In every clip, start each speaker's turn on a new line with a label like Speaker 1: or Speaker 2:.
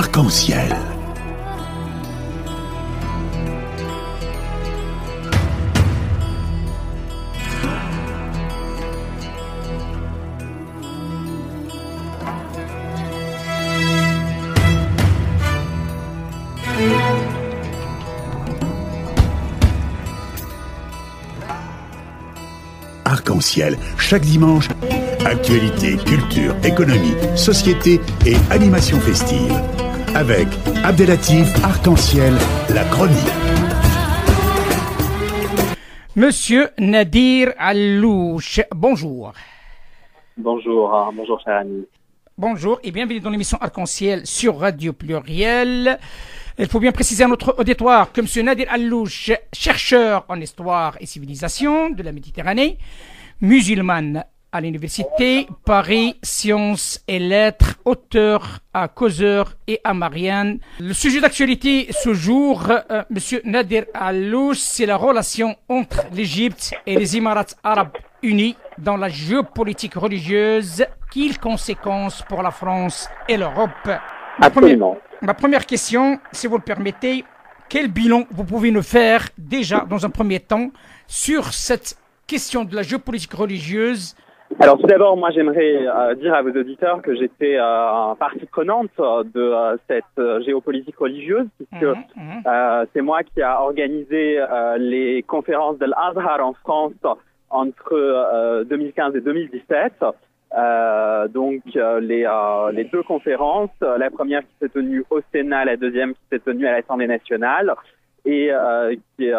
Speaker 1: Arc-en-ciel. Arc-en-ciel, chaque dimanche, actualité, culture, économie, société et animation festive. Avec Abdelatif Arc-en-ciel, la chronique.
Speaker 2: Monsieur Nadir Allouche, bonjour.
Speaker 3: Bonjour, bonjour cher ami.
Speaker 2: Bonjour et bienvenue dans l'émission Arc-en-ciel sur Radio Pluriel. Il faut bien préciser à notre auditoire que M. Nadir Allouche, chercheur en histoire et civilisation de la Méditerranée, musulmane à l'université Paris Sciences et Lettres, auteur à Causeur et à Marianne. Le sujet d'actualité ce jour, M. Nadir Allouche, c'est la relation entre l'Égypte et les Émirats arabes unis dans la géopolitique religieuse. Quelles conséquences pour la France et l'Europe?
Speaker 3: Absolument.
Speaker 2: Ma première question, si vous le permettez, quel bilan vous pouvez nous faire déjà dans un premier temps sur cette question de la géopolitique religieuse?
Speaker 3: Alors tout d'abord, moi j'aimerais dire à vos auditeurs que j'étais partie prenante de cette géopolitique religieuse, puisque c'est moi qui a organisé les conférences de l'Azhar en France entre 2015 et 2017. Donc les deux conférences, la première qui s'est tenue au Sénat, la deuxième qui s'est tenue à l'Assemblée nationale et qui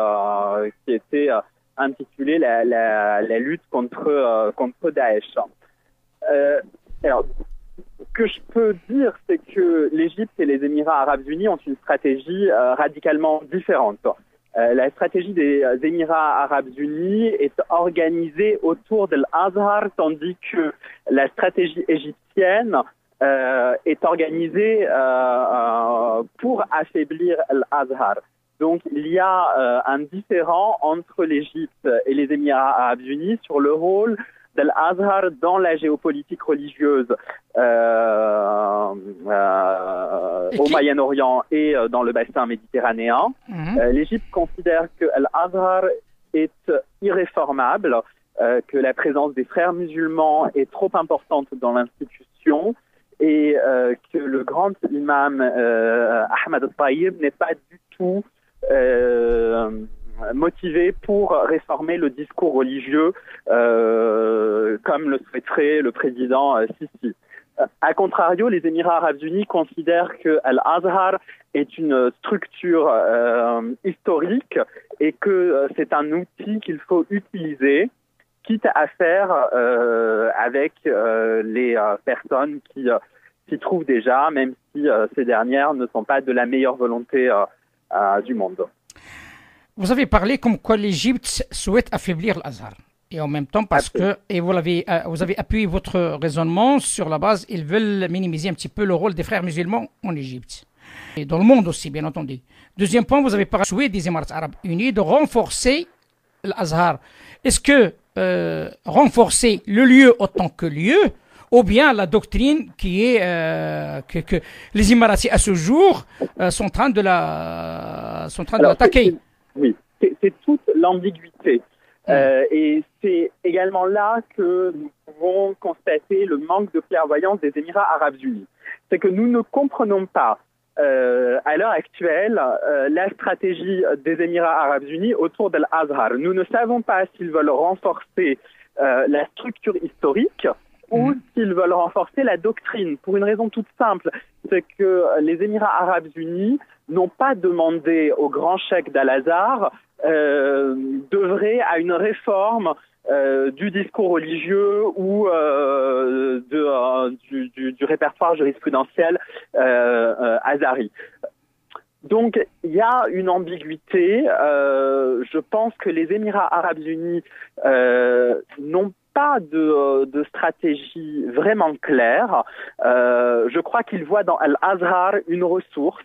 Speaker 3: était intitulée la lutte contre Daesh. Alors, ce que je peux dire, c'est que l'Égypte et les Émirats arabes unis ont une stratégie radicalement différente. La stratégie des Émirats arabes unis est organisée autour de l'Azhar, tandis que la stratégie égyptienne est organisée pour affaiblir l'Azhar. Donc il y a un différend entre l'Égypte et les Émirats arabes unis sur le rôle de l'Azhar dans la géopolitique religieuse au Moyen-Orient et dans le bassin méditerranéen. L'Égypte considère que l'Azhar est irréformable, que la présence des frères musulmans est trop importante dans l'institution et que le grand imam Ahmad al-Tayyib n'est pas du tout motivé pour réformer le discours religieux comme le souhaiterait le président Sisi. A contrario, les Émirats arabes unis considèrent que l'Azhar est une structure historique et que c'est un outil qu'il faut utiliser, quitte à faire avec les personnes qui s'y trouvent déjà, même si ces dernières ne sont pas de la meilleure volonté du monde.
Speaker 2: Vous avez parlé comme quoi l'Égypte souhaite affaiblir l'Azhar. Et en même temps, parce que, et vous avez appuyé votre raisonnement sur la base, ils veulent minimiser un petit peu le rôle des frères musulmans en Égypte. Et dans le monde aussi, bien entendu. Deuxième point, vous avez parlé des Émirats arabes unis de renforcer l'Azhar. Est-ce que renforcer le lieu autant que lieu, ou bien la doctrine qui est que les Émiratis à ce jour sont en train de l'attaquer?
Speaker 3: Oui, c'est toute l'ambiguïté. Et c'est également là que nous pouvons constater le manque de clairvoyance des Émirats arabes unis. C'est que nous ne comprenons pas à l'heure actuelle la stratégie des Émirats arabes unis autour de l'Azhar. Nous ne savons pas s'ils veulent renforcer la structure historique ou s'ils veulent renforcer la doctrine, pour une raison toute simple, c'est que les Émirats arabes unis n'ont pas demandé au grand cheikh d'Al-Azhar d'œuvrer à une réforme du discours religieux ou du répertoire jurisprudentiel azhari. Donc, il y a une ambiguïté. Je pense que les Émirats arabes unis n'ont pas de stratégie vraiment claire. Je crois qu'ils voient dans Al-Azhar une ressource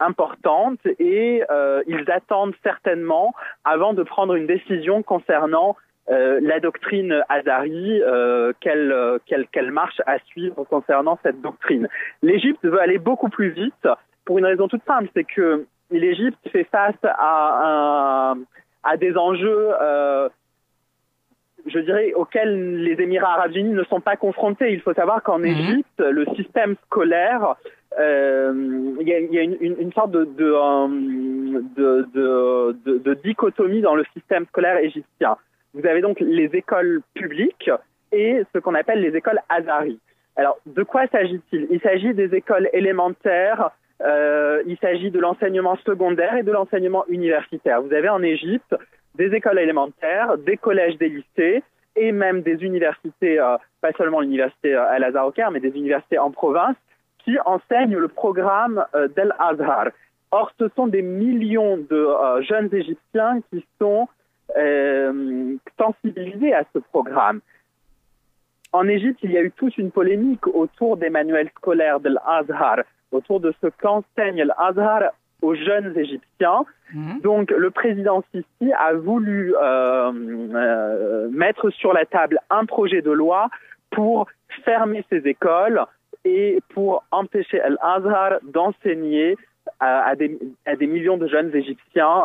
Speaker 3: importante et ils attendent certainement, avant de prendre une décision concernant la doctrine Azari, quelle marche à suivre concernant cette doctrine. L'Égypte veut aller beaucoup plus vite pour une raison toute simple, c'est que l'Égypte fait face à des enjeux, je dirais, auxquels les Émirats arabes unis ne sont pas confrontés. Il faut savoir qu'en Égypte, le système scolaire, il y a une sorte de dichotomie dans le système scolaire égyptien. Vous avez donc les écoles publiques et ce qu'on appelle les écoles Azari. Alors, de quoi s'agit-il? Il s'agit des écoles élémentaires, il s'agit de l'enseignement secondaire et de l'enseignement universitaire. Vous avez en Égypte des écoles élémentaires, des collèges, des lycées et même des universités, pas seulement l'université Al-Azhar au Caire, mais des universités en province qui enseignent le programme d'Al-Azhar. Or, ce sont des millions de jeunes Égyptiens qui sont sensibilisés à ce programme. En Égypte, il y a eu toute une polémique autour des manuels scolaires de l'Azhar, autour de ce qu'enseigne l'Azhar aux jeunes Égyptiens. Donc, le président Sisi a voulu mettre sur la table un projet de loi pour fermer ces écoles et pour empêcher l'Azhar d'enseigner à des millions de jeunes Égyptiens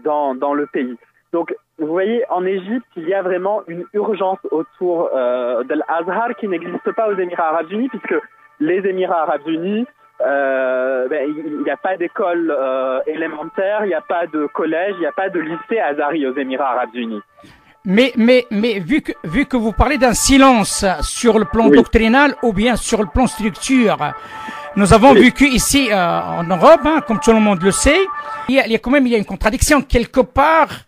Speaker 3: dans le pays. Donc, vous voyez, en Égypte, il y a vraiment une urgence autour de l'Azhar qui n'existe pas aux Émirats arabes unis, puisque les Émirats arabes unis, il n'y a pas d'école élémentaire, il n'y a pas de collège, il n'y a pas de lycée Azhari aux Émirats arabes unis.
Speaker 2: Mais vu que vous parlez d'un silence sur le plan doctrinal ou bien sur le plan structure, nous avons vécu ici en Europe, comme tout le monde le sait, il y a une contradiction quelque part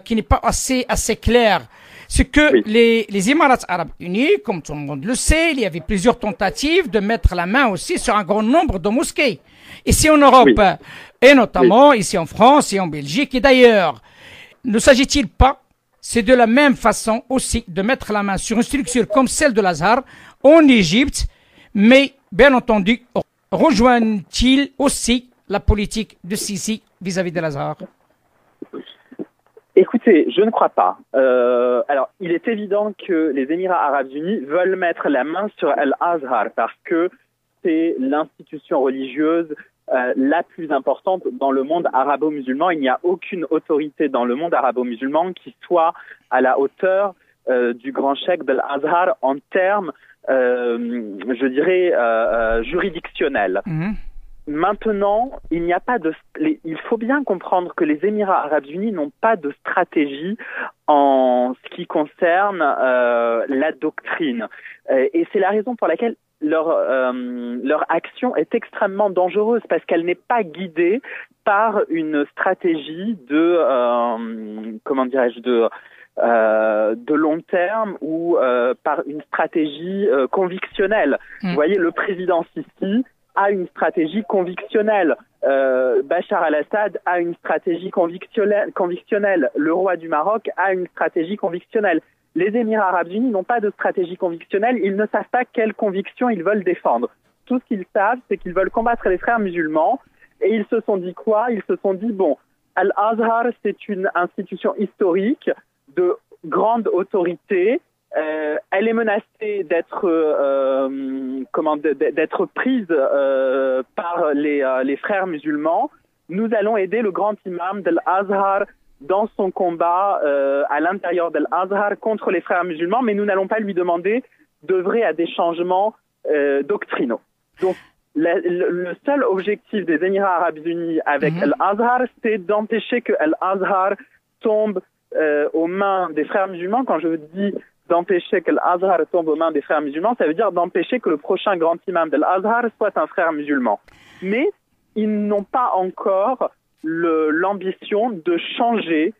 Speaker 2: qui n'est pas assez claire. C'est que les Émirats arabes unis, comme tout le monde le sait, il y avait plusieurs tentatives de mettre la main aussi sur un grand nombre de mosquées. Ici en Europe, et notamment ici en France et en Belgique et d'ailleurs. Ne s'agit-il pas, c'est de la même façon aussi de mettre la main sur une structure comme celle de l'Azhar en Égypte, mais bien entendu, rejoignent-ils aussi la politique de Sisi vis-à-vis de l'Azhar?
Speaker 3: Écoutez, je ne crois pas. Alors, il est évident que les Émirats arabes unis veulent mettre la main sur Al-Azhar parce que c'est l'institution religieuse la plus importante dans le monde arabo-musulman. Il n'y a aucune autorité dans le monde arabo-musulman qui soit à la hauteur du grand cheikh d'Al-Azhar en termes, je dirais, juridictionnels. Maintenant, il faut bien comprendre que les Émirats arabes unis n'ont pas de stratégie en ce qui concerne la doctrine. Et c'est la raison pour laquelle leur action est extrêmement dangereuse parce qu'elle n'est pas guidée par une stratégie de long terme ou par une stratégie convictionnelle. Vous voyez, le président Sisi a une stratégie convictionnelle. Bachar al-Assad a une stratégie convictionnelle. Le roi du Maroc a une stratégie convictionnelle. Les Émirats arabes unis n'ont pas de stratégie convictionnelle. Ils ne savent pas quelle conviction ils veulent défendre. Tout ce qu'ils savent, c'est qu'ils veulent combattre les frères musulmans. Et ils se sont dit quoi? Ils se sont dit, bon, Al-Azhar, c'est une institution historique de grande autorité. Elle est menacée d'être prise par les frères musulmans. Nous allons aider le grand imam d'Al-Azhar dans son combat à l'intérieur d'Al-Azhar contre les frères musulmans, mais nous n'allons pas lui demander d'œuvrer à des changements doctrinaux. Donc, le seul objectif des Émirats arabes unis avec Al-Azhar, c'est d'empêcher que Al-Azhar tombe aux mains des frères musulmans. Quand je dis d'empêcher que l'Azhar tombe aux mains des frères musulmans, ça veut dire d'empêcher que le prochain grand imam de l'Azhar soit un frère musulman. Mais ils n'ont pas encore l'ambition de changer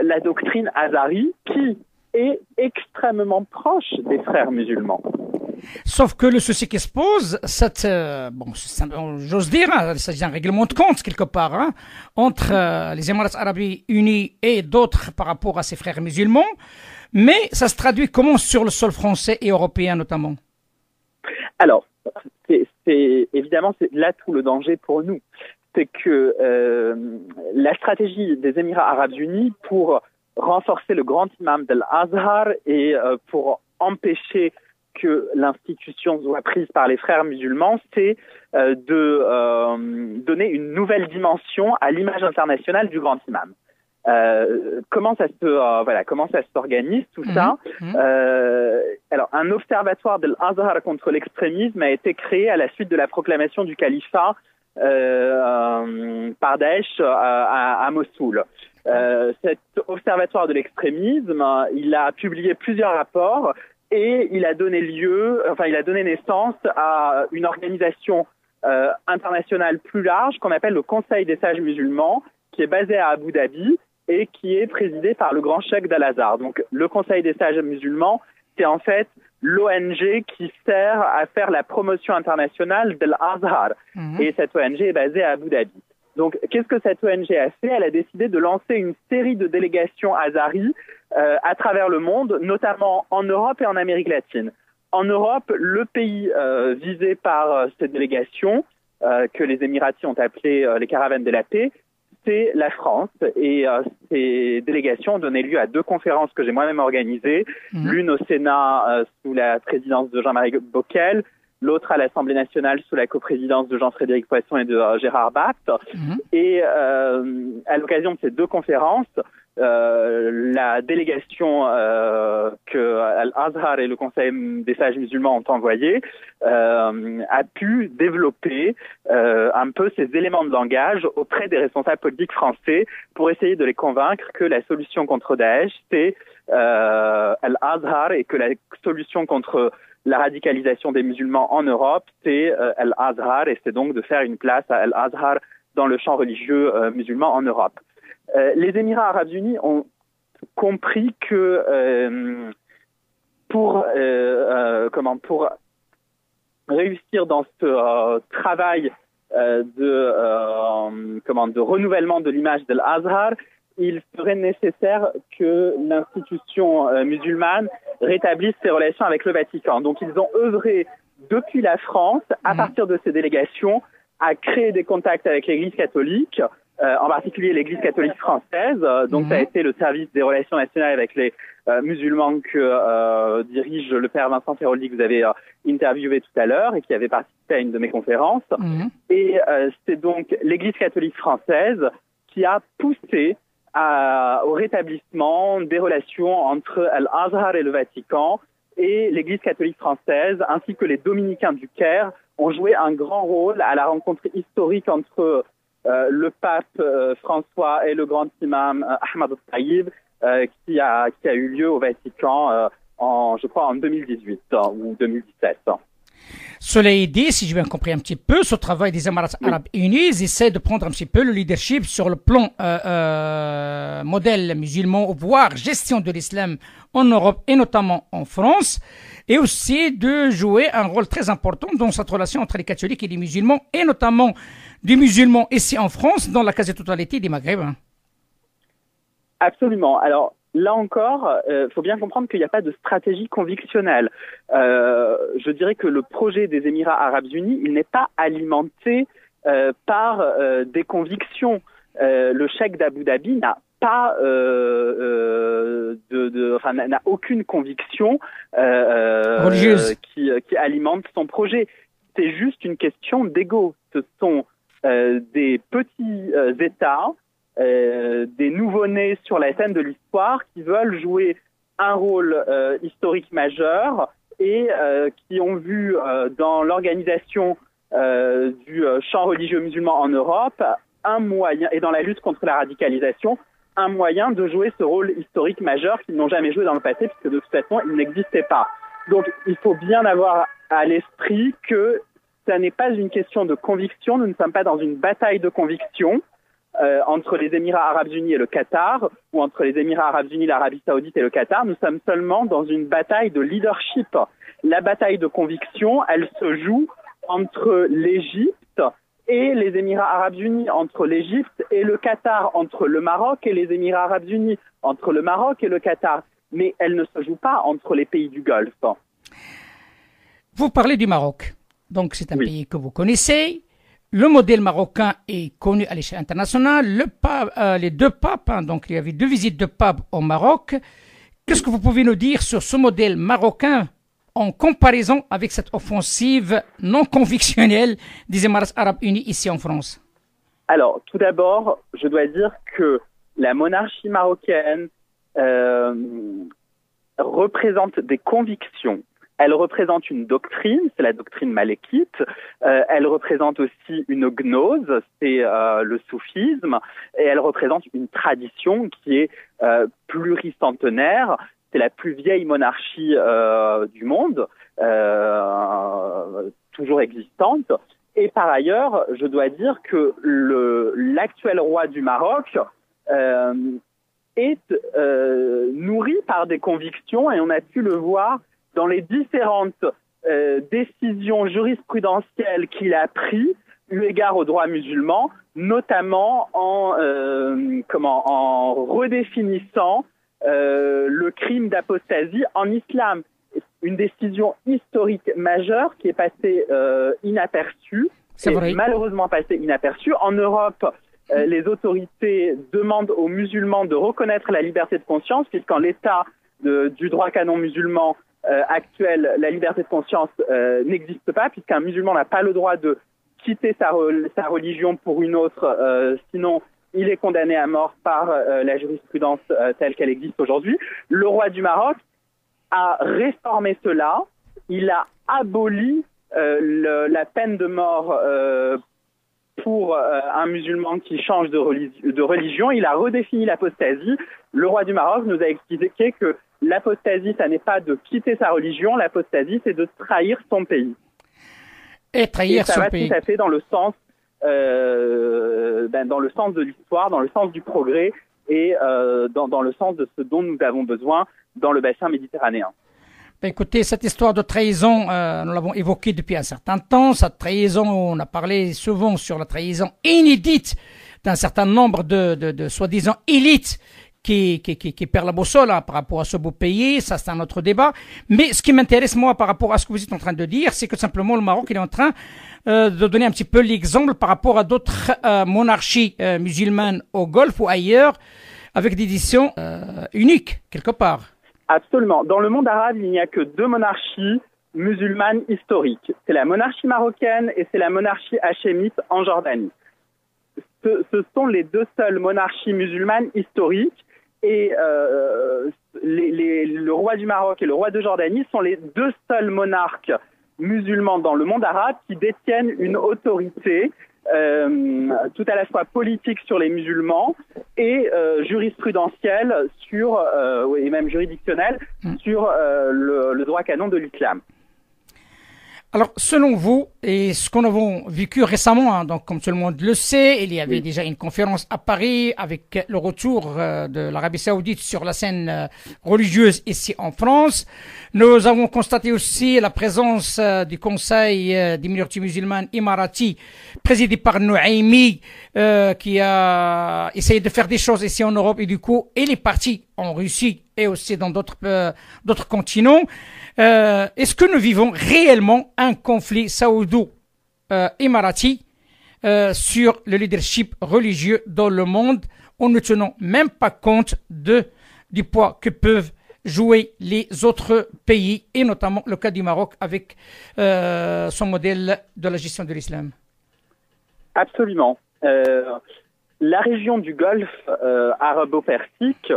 Speaker 3: la doctrine azhari qui est extrêmement proche des frères musulmans.
Speaker 2: Sauf que le souci qui se pose, j'ose dire, il s'agit d'un règlement de compte quelque part, entre les Émirats arabes unis et d'autres par rapport à ces frères musulmans. Mais ça se traduit comment sur le sol français et européen notamment? Alors,
Speaker 3: évidemment, c'est là tout le danger pour nous. C'est que la stratégie des Émirats arabes unis pour renforcer le grand imam de l'Azhar et pour empêcher que l'institution soit prise par les frères musulmans, c'est de donner une nouvelle dimension à l'image internationale du grand imam. Comment ça s'organise tout ça? Alors, un observatoire de l'Azhar contre l'extrémisme a été créé à la suite de la proclamation du califat par Daesh à Mossoul. Cet observatoire de l'extrémisme, il a publié plusieurs rapports et il a donné naissance à une organisation internationale plus large qu'on appelle le Conseil des sages musulmans, qui est basé à Abu Dhabi et qui est présidé par le grand cheikh d'Al-Azhar. Donc, le Conseil des sages musulmans, c'est en fait l'ONG qui sert à faire la promotion internationale de l'Azhar. Et cette ONG est basée à Abu Dhabi. Donc, qu'est-ce que cette ONG a fait? Elle a décidé de lancer une série de délégations azaris à travers le monde, notamment en Europe et en Amérique latine. En Europe, le pays visé par cette délégation, que les Émiratis ont appelé les caravanes de la paix, c'est la France. Et ces délégations ont donné lieu à 2 conférences que j'ai moi-même organisées, l'une au Sénat sous la présidence de Jean-Marie Bockel, l'autre à l'Assemblée nationale sous la coprésidence de Jean-Frédéric Poisson et de Gérard Bapt. Et à l'occasion de ces 2 conférences, la délégation que Al-Azhar et le Conseil des sages musulmans ont envoyée a pu développer un peu ces éléments de langage auprès des responsables politiques français pour essayer de les convaincre que la solution contre Daesh, c'est Al-Azhar, et que la solution contre la radicalisation des musulmans en Europe, c'est Al-Azhar, et c'est donc de faire une place à Al-Azhar dans le champ religieux musulman en Europe. Les Émirats arabes unis ont compris que pour réussir dans ce travail de renouvellement de l'image de l'Azhar, il serait nécessaire que l'institution musulmane rétablisse ses relations avec le Vatican. Donc ils ont œuvré depuis la France, à partir de ces délégations, à créer des contacts avec l'Église catholique, en particulier l'Église catholique française. Donc ça a été le service des relations nationales avec les musulmans que dirige le père Vincent Feroldi, que vous avez interviewé tout à l'heure et qui avait participé à une de mes conférences. Et c'est donc l'Église catholique française qui a poussé au rétablissement des relations entre Al-Azhar et le Vatican, et l'Église catholique française ainsi que les dominicains du Caire ont joué un grand rôle à la rencontre historique entre le pape François et le grand imam Ahmad al-Tayyib qui a eu lieu au Vatican en 2018 ou 2017.
Speaker 2: Cela dit, si j'ai bien compris un petit peu, ce travail des Émirats arabes unis essaie de prendre un petit peu le leadership sur le plan modèle musulman, voire gestion de l'islam en Europe et notamment en France, et aussi de jouer un rôle très important dans cette relation entre les catholiques et les musulmans, et notamment des musulmans ici en France, dans la quasi-totalité des Maghreb.
Speaker 3: Absolument. Alors, là encore, faut bien comprendre qu'il n'y a pas de stratégie convictionnelle. Je dirais que le projet des Émirats arabes unis, il n'est pas alimenté par des convictions. Le cheikh d'Abu Dhabi n'a pas n'a aucune conviction
Speaker 2: religieuse
Speaker 3: qui alimente son projet. C'est juste une question d'ego. Ce sont des petits États, des nouveau-nés sur la scène de l'histoire qui veulent jouer un rôle historique majeur et qui ont vu dans l'organisation du champ religieux musulman en Europe un moyen, et dans la lutte contre la radicalisation, un moyen de jouer ce rôle historique majeur qu'ils n'ont jamais joué dans le passé, puisque de toute façon, il n'existait pas. Donc, il faut bien avoir à l'esprit que ça n'est pas une question de conviction, nous ne sommes pas dans une bataille de conviction entre les Émirats arabes unis et le Qatar, ou entre les Émirats arabes unis, l'Arabie saoudite et le Qatar. Nous sommes seulement dans une bataille de leadership. La bataille de conviction, elle se joue entre l'Égypte et les Émirats arabes unis, entre l'Égypte et le Qatar, entre le Maroc et les Émirats arabes unis, entre le Maroc et le Qatar. Mais elle ne se joue pas entre les pays du Golfe.
Speaker 2: Vous parlez du Maroc. Donc c'est un pays que vous connaissez, Le modèle marocain est connu à l'échelle internationale. Les deux papes, donc il y avait 2 visites de papes au Maroc. Qu'est-ce que vous pouvez nous dire sur ce modèle marocain en comparaison avec cette offensive non convictionnelle des Émirats arabes unis ici en France?
Speaker 3: Alors, tout d'abord, je dois dire que la monarchie marocaine représente des convictions. Elle représente une doctrine, c'est la doctrine malékite. Elle représente aussi une gnose, c'est le soufisme. Et elle représente une tradition qui est pluricentenaire. C'est la plus vieille monarchie du monde, toujours existante. Et par ailleurs, je dois dire que l'actuel roi du Maroc est nourri par des convictions, et on a pu le voir dans les différentes décisions jurisprudentielles qu'il a prises eu égard aux droits musulmans, notamment en redéfinissant le crime d'apostasie en islam. Une décision historique majeure qui est passée inaperçue, malheureusement passée inaperçue. En Europe, les autorités demandent aux musulmans de reconnaître la liberté de conscience, puisqu'en l'état du droit canon musulman actuel, la liberté de conscience n'existe pas, puisqu'un musulman n'a pas le droit de quitter sa religion pour une autre, sinon il est condamné à mort par la jurisprudence telle qu'elle existe aujourd'hui. Le roi du Maroc a réformé cela, il a aboli la peine de mort pour un musulman qui change de religion, il a redéfini l'apostasie. Le roi du Maroc nous a expliqué que l'apostasie, ça n'est pas de quitter sa religion, l'apostasie, c'est de trahir son pays.
Speaker 2: Et trahir son pays.
Speaker 3: Ça va tout à fait dans le sens de l'histoire, dans le sens du progrès et dans le sens de ce dont nous avons besoin dans le bassin méditerranéen.
Speaker 2: Écoutez, cette histoire de trahison, nous l'avons évoquée depuis un certain temps. Cette trahison, on a parlé souvent sur la trahison inédite d'un certain nombre de soi-disant élites qui perdent la boussole par rapport à ce beau pays. Ça, c'est un autre débat. Mais ce qui m'intéresse, moi, par rapport à ce que vous êtes en train de dire, c'est que simplement le Maroc, il est en train de donner un petit peu l'exemple par rapport à d'autres monarchies musulmanes au Golfe ou ailleurs, avec des éditions uniques, quelque part.
Speaker 3: Absolument. Dans le monde arabe, il n'y a que 2 monarchies musulmanes historiques. C'est la monarchie marocaine et c'est la monarchie hachémite en Jordanie. Ce sont les 2 seules monarchies musulmanes historiques, et le roi du Maroc et le roi de Jordanie sont les 2 seuls monarques musulmans dans le monde arabe qui détiennent une autorité tout à la fois politique sur les musulmans et jurisprudentielle et même juridictionnelle sur le droit canon de l'islam.
Speaker 2: Alors, selon vous, et ce qu'on a vécu récemment, donc comme tout le monde le sait, il y avait déjà une conférence à Paris avec le retour de l'Arabie Saoudite sur la scène religieuse ici en France. Nous avons constaté aussi la présence du Conseil des minorités musulmanes émirati, présidé par Nouaimi, qui a essayé de faire des choses ici en Europe, et du coup, il est parti en Russie et aussi dans d'autres continents. Est-ce que nous vivons réellement un conflit saoudo-émirati sur le leadership religieux dans le monde, en ne tenant même pas compte du poids que peuvent jouer les autres pays, et notamment le cas du Maroc avec son modèle de la gestion de l'islam?
Speaker 3: Absolument. La région du Golfe arabo-persique,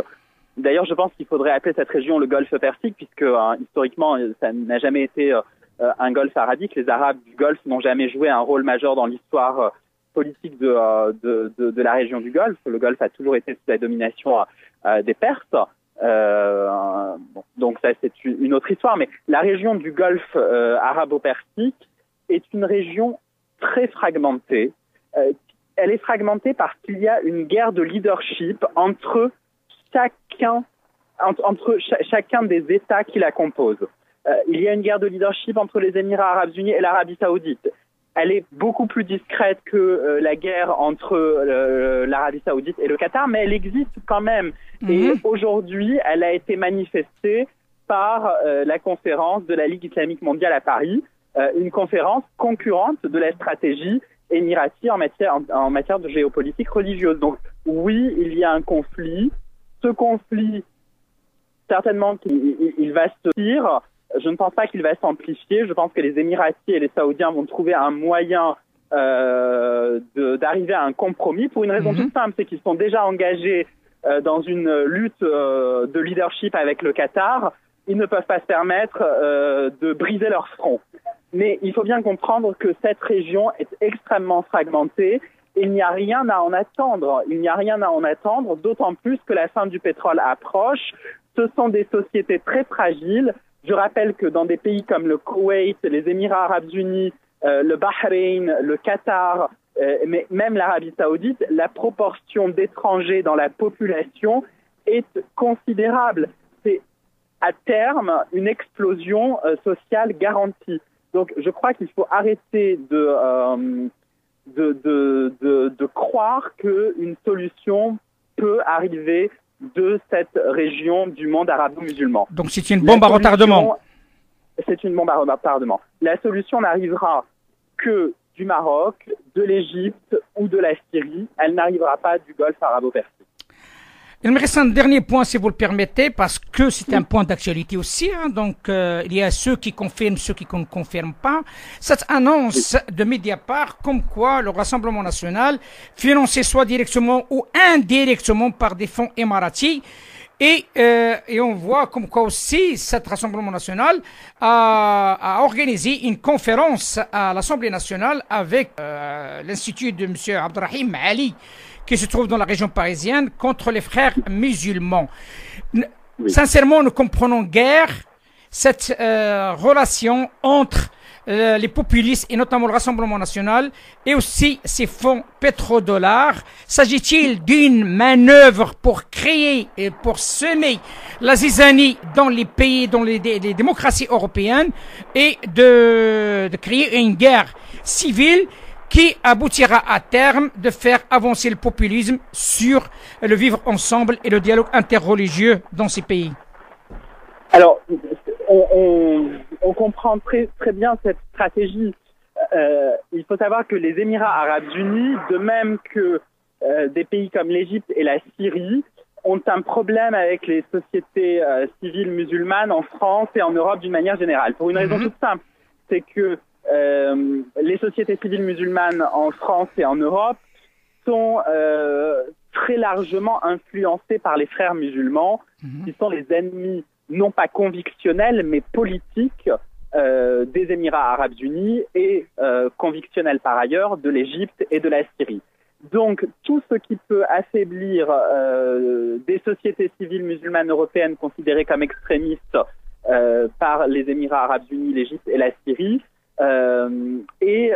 Speaker 3: d'ailleurs, je pense qu'il faudrait appeler cette région le Golfe Persique, puisque historiquement, ça n'a jamais été un Golfe arabique. Les Arabes du Golfe n'ont jamais joué un rôle majeur dans l'histoire politique de la région du Golfe. Le Golfe a toujours été sous la domination des Perses. Donc ça, c'est une autre histoire. Mais la région du Golfe arabo-persique est une région très fragmentée. Elle est fragmentée parce qu'il y a une guerre de leadership entre chacun des États qui la composent. Il y a une guerre de leadership entre les Émirats arabes unis et l'Arabie saoudite. Elle est beaucoup plus discrète que la guerre entre l'Arabie saoudite et le Qatar, mais elle existe quand même. Et aujourd'hui, elle a été manifestée par la conférence de la Ligue islamique mondiale à Paris, une conférence concurrente de la stratégie émiratis en matière de géopolitique religieuse. Donc oui, il y a un conflit. Ce conflit, certainement qu'il va se tirer. Je ne pense pas qu'il va s'amplifier. Je pense que les Émiratis et les Saoudiens vont trouver un moyen d'arriver à un compromis pour une raison toute simple, c'est qu'ils sont déjà engagés dans une lutte de leadership avec le Qatar. Ils ne peuvent pas se permettre de briser leur front. Mais il faut bien comprendre que cette région est extrêmement fragmentée. Il n'y a rien à en attendre. Il n'y a rien à en attendre, d'autant plus que la fin du pétrole approche. Ce sont des sociétés très fragiles. Je rappelle que dans des pays comme le Koweït, les Émirats arabes unis, le Bahreïn, le Qatar, mais même l'Arabie saoudite, la proportion d'étrangers dans la population est considérable. C'est à terme une explosion sociale garantie. Donc je crois qu'il faut arrêter de croire qu'une solution peut arriver de cette région du monde arabo-musulman.
Speaker 2: Donc c'est une bombe à retardement.
Speaker 3: C'est une bombe à retardement. La solution n'arrivera que du Maroc, de l'Égypte ou de la Syrie. Elle n'arrivera pas du Golfe arabo-persique.
Speaker 2: Il me reste un dernier point, si vous le permettez, parce que c'est un point d'actualité aussi. Donc, il y a ceux qui confirment, ceux qui ne confirment pas. Cette annonce de Mediapart, comme quoi le Rassemblement national, financé soit directement ou indirectement par des fonds émiratis, et on voit comme quoi aussi cet Rassemblement national a organisé une conférence à l'Assemblée nationale avec l'Institut de M. Abdrahim Ali, qui se trouve dans la région parisienne, contre les frères musulmans. Oui. Sincèrement, nous comprenons guère cette relation entre les populistes et notamment le Rassemblement national et aussi ces fonds pétrodollars. S'agit-il d'une manœuvre pour créer et pour semer la zizanie dans les pays, dans les démocraties européennes et de créer une guerre civile qui aboutira à terme de faire avancer le populisme sur le vivre ensemble et le dialogue interreligieux dans ces pays?
Speaker 3: Alors, on comprend très bien cette stratégie. Il faut savoir que les Émirats arabes unis, de même que des pays comme l'Égypte et la Syrie, ont un problème avec les sociétés civiles musulmanes en France et en Europe d'une manière générale. Pour une raison toute simple, c'est que les sociétés civiles musulmanes en France et en Europe sont très largement influencées par les frères musulmans, qui sont les ennemis non pas convictionnels mais politiques des Émirats arabes unis et convictionnels par ailleurs de l'Égypte et de la Syrie. Donc tout ce qui peut affaiblir des sociétés civiles musulmanes européennes considérées comme extrémistes par les Émirats arabes unis, l'Égypte et la Syrie est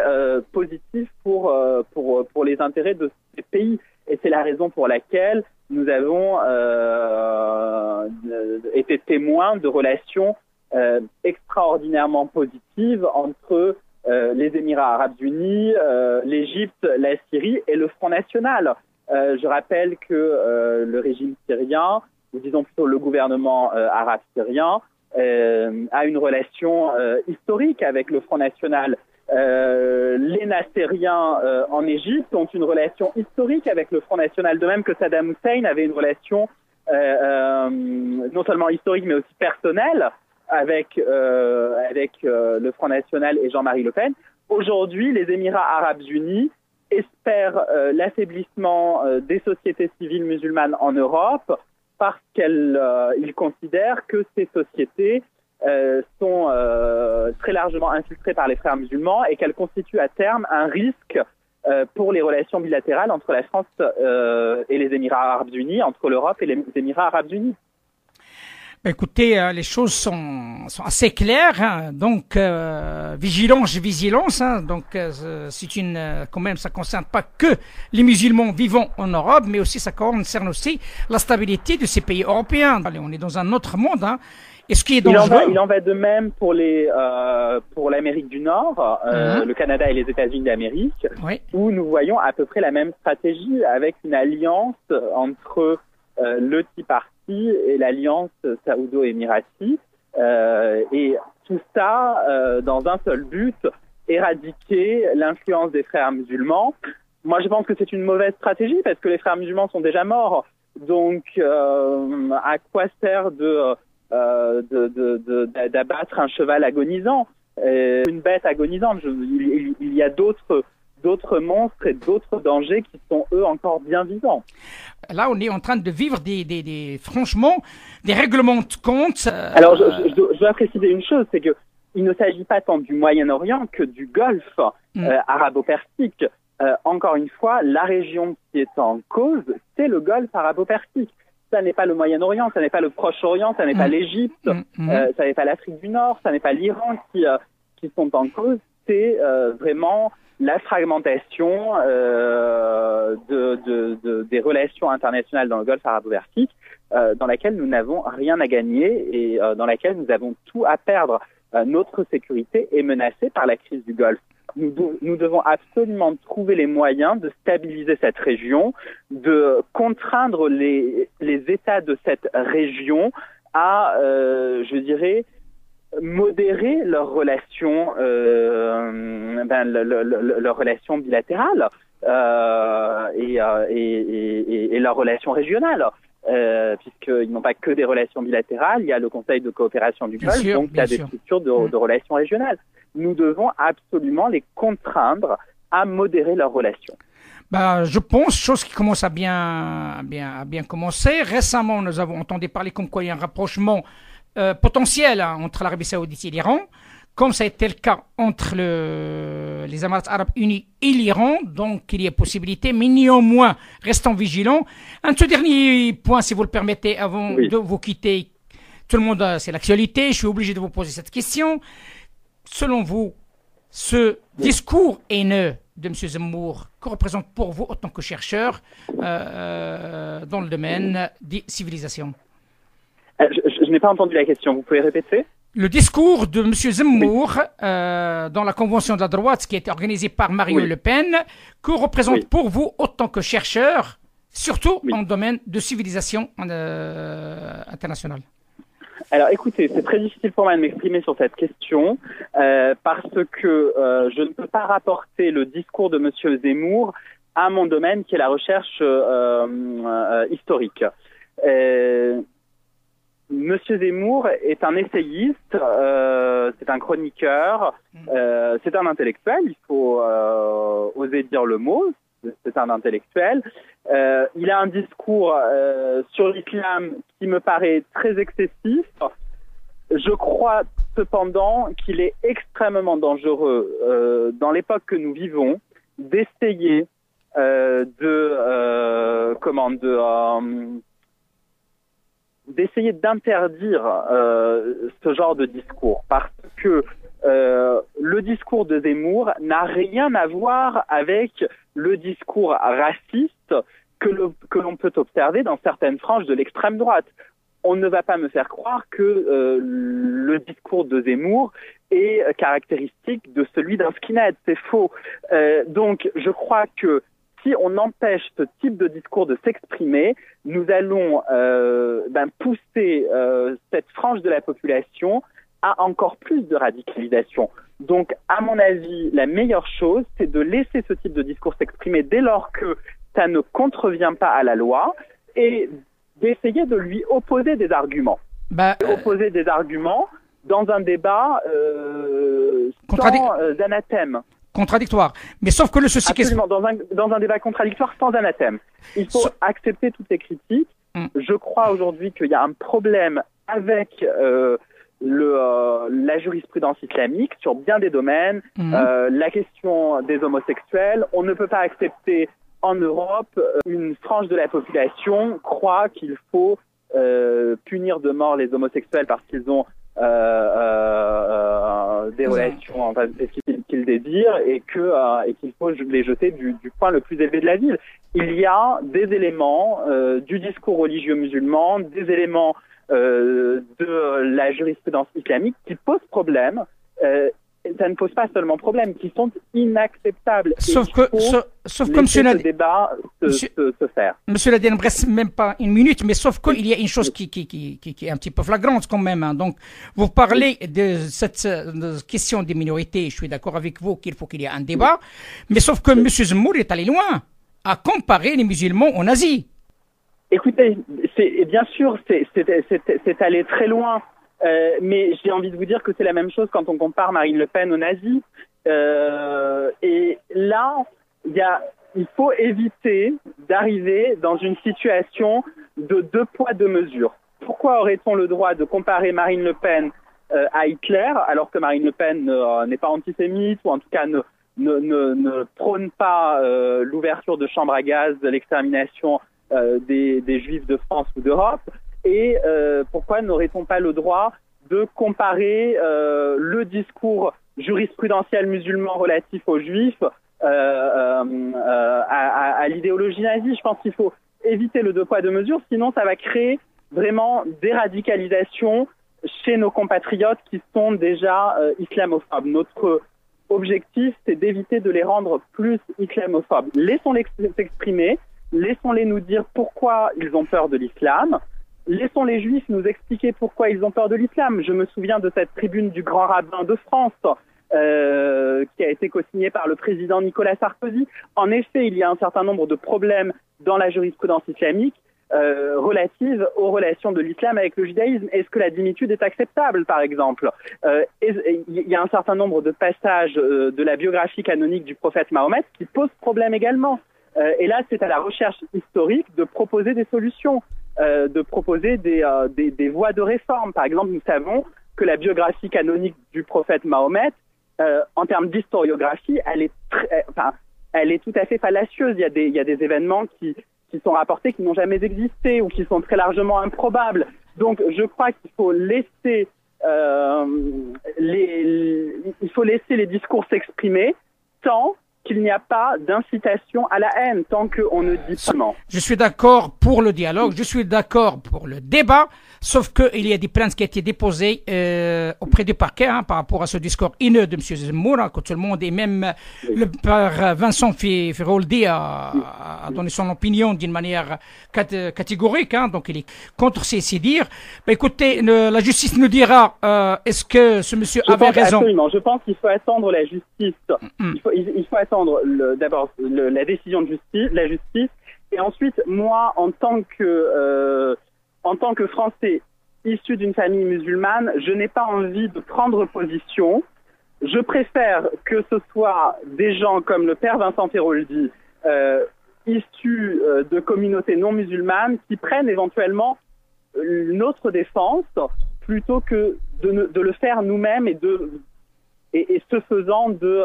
Speaker 3: positif pour les intérêts de ces pays. Et c'est la raison pour laquelle nous avons été témoins de relations extraordinairement positives entre les Émirats arabes unis, l'Égypte, la Syrie et le Front national. Je rappelle que le régime syrien, ou disons plutôt le gouvernement arabe syrien, a une relation historique avec le Front national. Les Nassériens en Égypte ont une relation historique avec le Front national, de même que Saddam Hussein avait une relation non seulement historique mais aussi personnelle avec le Front national et Jean-Marie Le Pen. Aujourd'hui, les Émirats arabes unis espèrent l'affaiblissement des sociétés civiles musulmanes en Europe parce qu'ils considèrent que ces sociétés sont très largement infiltrées par les frères musulmans et qu'elles constituent à terme un risque pour les relations bilatérales entre la France et les Émirats arabes unis, entre l'Europe et les Émirats arabes unis.
Speaker 2: Écoutez, les choses sont assez claires, hein. Donc vigilance, hein. Donc c'est quand même, ça concerne pas que les musulmans vivant en Europe, mais aussi ça concerne aussi la stabilité de ces pays européens. Allez, on est dans un autre monde, hein. Et ce qui est dangereux,
Speaker 3: il en va de même pour l'Amérique du Nord, le Canada et les États-Unis d'Amérique, oui, où nous voyons à peu près la même stratégie avec une alliance entre le Tea Party et l'alliance saoudo-émirati, et tout ça dans un seul but, éradiquer l'influence des frères musulmans. Moi, je pense que c'est une mauvaise stratégie parce que les frères musulmans sont déjà morts. Donc, à quoi sert d'abattre un cheval agonisant, une bête agonisante? Il y a d'autres monstres et d'autres dangers qui sont, eux, encore bien vivants.
Speaker 2: Là, on est en train de vivre franchement, des règlements de compte.
Speaker 3: Alors, je dois préciser une chose, c'est que il ne s'agit pas tant du Moyen-Orient que du Golfe arabo-persique. Encore une fois, la région qui est en cause, c'est le Golfe arabo-persique. Ça n'est pas le Moyen-Orient, ça n'est pas le Proche-Orient, ça n'est pas l'Égypte, ça n'est pas l'Afrique du Nord, ça n'est pas l'Iran qui sont en cause. C'est vraiment la fragmentation des relations internationales dans le Golfe arabo-persique, dans laquelle nous n'avons rien à gagner et dans laquelle nous avons tout à perdre. Notre sécurité est menacée par la crise du Golfe. Nous devons absolument trouver les moyens de stabiliser cette région, de contraindre les États de cette région à, je dirais, modérer leurs relations, leurs relations bilatérales et leurs relations régionales. Puisqu'ils n'ont pas que des relations bilatérales, il y a le Conseil de coopération du Golfe, donc il y a des structures de relations régionales. Nous devons absolument les contraindre à modérer leurs relations.
Speaker 2: Je pense, chose qui commence à bien commencer. Récemment, nous avons entendu parler comme quoi il y a un rapprochement potentiel entre l'Arabie Saoudite et l'Iran, comme ça a été le cas entre les Émirats Arabes Unis et l'Iran. Donc, il y a possibilité, mais néanmoins, restons vigilants. Un tout dernier point, si vous le permettez, avant de vous quitter. Tout le monde, c'est l'actualité. Je suis obligé de vous poser cette question. Selon vous, ce discours haineux de M. Zemmour, que représente pour vous, en tant que chercheur, dans le domaine des civilisations?
Speaker 3: Je n'ai pas entendu la question. Vous pouvez répéter?
Speaker 2: Le discours de M. Zemmour dans la convention de la droite qui a été organisée par Marine Le Pen, que représente pour vous, en tant que chercheur, surtout en domaine de civilisation internationale?
Speaker 3: Alors écoutez, c'est très difficile pour moi de m'exprimer sur cette question parce que je ne peux pas rapporter le discours de M. Zemmour à mon domaine qui est la recherche historique. Monsieur Zemmour est un essayiste, c'est un chroniqueur, c'est un intellectuel, il faut oser dire le mot, c'est un intellectuel. Il a un discours sur l'islam qui me paraît très excessif. Je crois cependant qu'il est extrêmement dangereux dans l'époque que nous vivons d'essayer d'essayer d'interdire ce genre de discours parce que le discours de Zemmour n'a rien à voir avec le discours raciste que l'on peut observer dans certaines franges de l'extrême droite. On ne va pas me faire croire que le discours de Zemmour est caractéristique de celui d'un skinhead. C'est faux. Donc, je crois que si on empêche ce type de discours de s'exprimer, nous allons pousser cette frange de la population à encore plus de radicalisation. Donc, à mon avis, la meilleure chose, c'est de laisser ce type de discours s'exprimer dès lors que ça ne contrevient pas à la loi et d'essayer de lui opposer des arguments. Opposer des arguments dans un débat sans anathème.
Speaker 2: Contradictoire. Mais sauf que le souci...
Speaker 3: Absolument, dans un débat contradictoire sans anathème. Il faut accepter toutes les critiques. Je crois aujourd'hui qu'il y a un problème avec la jurisprudence islamique sur bien des domaines. La question des homosexuels. On ne peut pas accepter en Europe une frange de la population croit qu'il faut punir de mort les homosexuels parce qu'ils ont des relations qu'ils désirent et qu'il faut les jeter du point le plus élevé de la ville. Il y a des éléments du discours religieux musulman, des éléments de la jurisprudence islamique qui posent problème. ça ne pose pas seulement problème, qui sont inacceptables.
Speaker 2: Sauf que Monsieur
Speaker 3: ce débat se faire.
Speaker 2: Monsieur Nadir, il ne me reste même pas une minute, mais sauf qu'il y a une chose qui est un petit peu flagrante quand même. Hein. Donc, vous parlez de cette question des minorités. Je suis d'accord avec vous qu'il faut qu'il y ait un débat, mais sauf que Monsieur Zemmour est allé loin à comparer les musulmans en Asie.
Speaker 3: Écoutez, bien sûr, c'est allé très loin. Mais j'ai envie de vous dire que c'est la même chose quand on compare Marine Le Pen aux nazis. Et là, il faut éviter d'arriver dans une situation de 2 poids 2 mesures. Pourquoi aurait-on le droit de comparer Marine Le Pen à Hitler, alors que Marine Le Pen n'est pas antisémite, ou en tout cas ne prône pas l'ouverture de chambres à gaz, de l'extermination des Juifs de France ou d'Europe? Et pourquoi n'aurait-on pas le droit de comparer le discours jurisprudentiel musulman relatif aux Juifs à l'idéologie nazie? Je pense qu'il faut éviter le 2 poids 2 mesures, sinon ça va créer vraiment des radicalisations chez nos compatriotes qui sont déjà islamophobes. Notre objectif, c'est d'éviter de les rendre plus islamophobes. Laissons-les s'exprimer, laissons-les nous dire pourquoi ils ont peur de l'islam. Laissons les Juifs nous expliquer pourquoi ils ont peur de l'islam. Je me souviens de cette tribune du grand rabbin de France qui a été co-signée par le président Nicolas Sarkozy. En effet, il y a un certain nombre de problèmes dans la jurisprudence islamique relative aux relations de l'islam avec le judaïsme. Est-ce que la dimitude est acceptable, par exemple? Il y a un certain nombre de passages de la biographie canonique du prophète Mahomet qui posent problème également. Et là, c'est à la recherche historique de proposer des solutions. De proposer des voies de réforme. Par exemple, nous savons que la biographie canonique du prophète Mahomet, en termes d'historiographie, elle est tout à fait fallacieuse. Il y a des événements qui sont rapportés qui n'ont jamais existé ou qui sont très largement improbables. Donc, je crois qu'il faut laisser les discours s'exprimer tant qu'il n'y a pas d'incitation à la haine, tant qu'on ne dit pas non.
Speaker 2: Je suis d'accord pour le dialogue, je suis d'accord pour le débat, sauf qu'il y a des plaintes qui ont été déposées auprès du parquet par rapport à ce discours haineux de M. Zemmour, que tout le monde, et même le père Vincent Firoldi a donné son opinion d'une manière catégorique, donc il est contre ces dires. Écoutez, la justice nous dira est-ce que ce monsieur avait raison.
Speaker 3: Absolument, je pense qu'il faut attendre la justice. Il faut attendre d'abord la décision de la justice, et ensuite, moi, en tant que Français issu d'une famille musulmane, je n'ai pas envie de prendre position. Je préfère que ce soit des gens comme le père Vincent Firoldi, issus de communautés non musulmanes, qui prennent éventuellement notre défense, plutôt que de le faire nous-mêmes et ce faisant de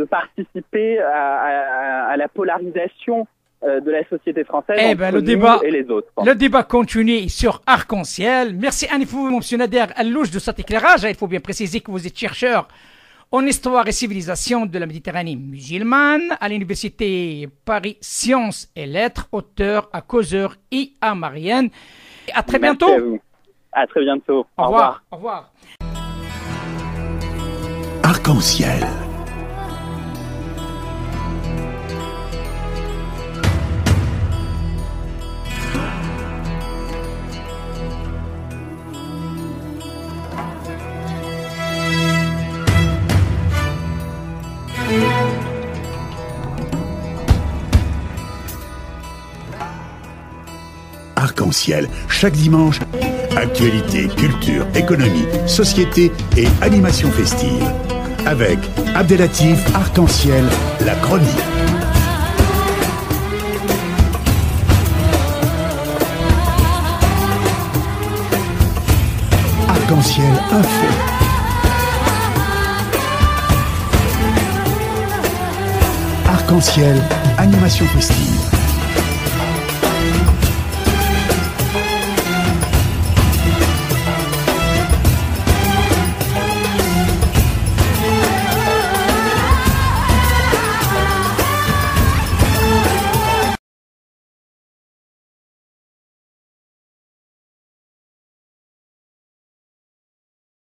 Speaker 3: participer à la polarisation de la société française entre nous et les autres.
Speaker 2: Le débat continue sur Arc-en-Ciel. Merci à vous, M. Nadir Allouche, de cet éclairage. Il faut bien préciser que vous êtes chercheur en histoire et civilisation de la Méditerranée musulmane à l'université Paris Sciences et Lettres, auteur à causeur et à Marianne. À très bientôt.
Speaker 3: Merci à vous. À très bientôt.
Speaker 2: Au revoir. Au revoir.
Speaker 1: Arc-en-Ciel. Arc-en-Ciel, chaque dimanche, actualité, culture, économie, société et animation festive. Avec Abdelatif Arc-en-Ciel, la chronique. Arc-en-Ciel Info. Arc-en-Ciel, animation festive.